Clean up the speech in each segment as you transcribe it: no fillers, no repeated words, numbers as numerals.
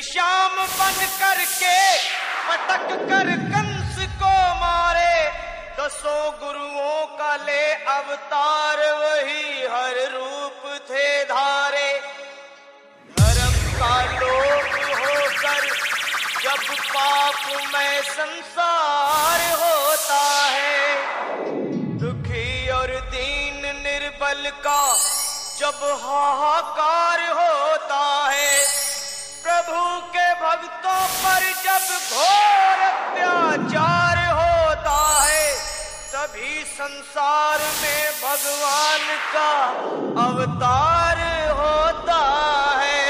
श्याम बन करके पटक कर कंस को मारे, 10 गुरुओं का ले अवतार वही हर रूप थे धारे। धर्म का लोभ होकर जब पाप में संसार होता है, दुखी और दीन निर्बल का जब हाहाकार होता है, प्रभु के भक्तों पर जब घोर अत्याचार होता है, तभी संसार में भगवान का अवतार होता है।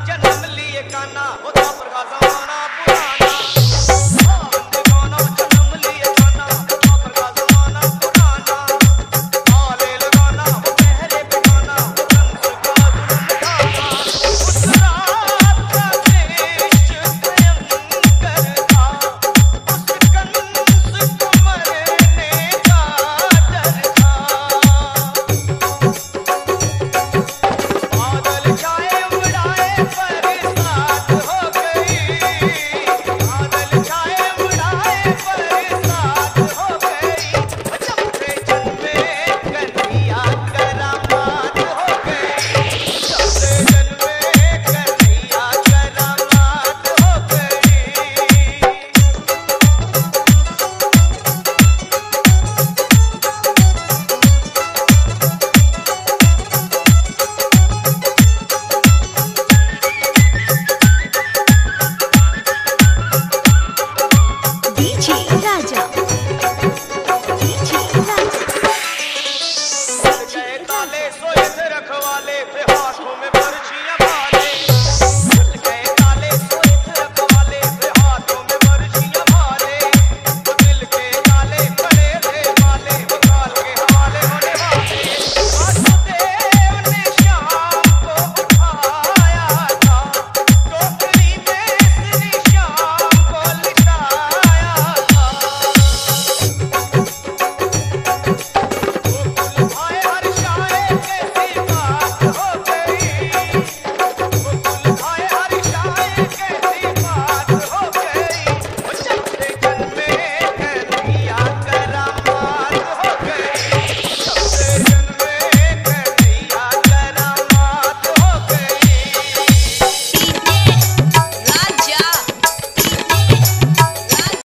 जन्म लिए काना होता प्रकाश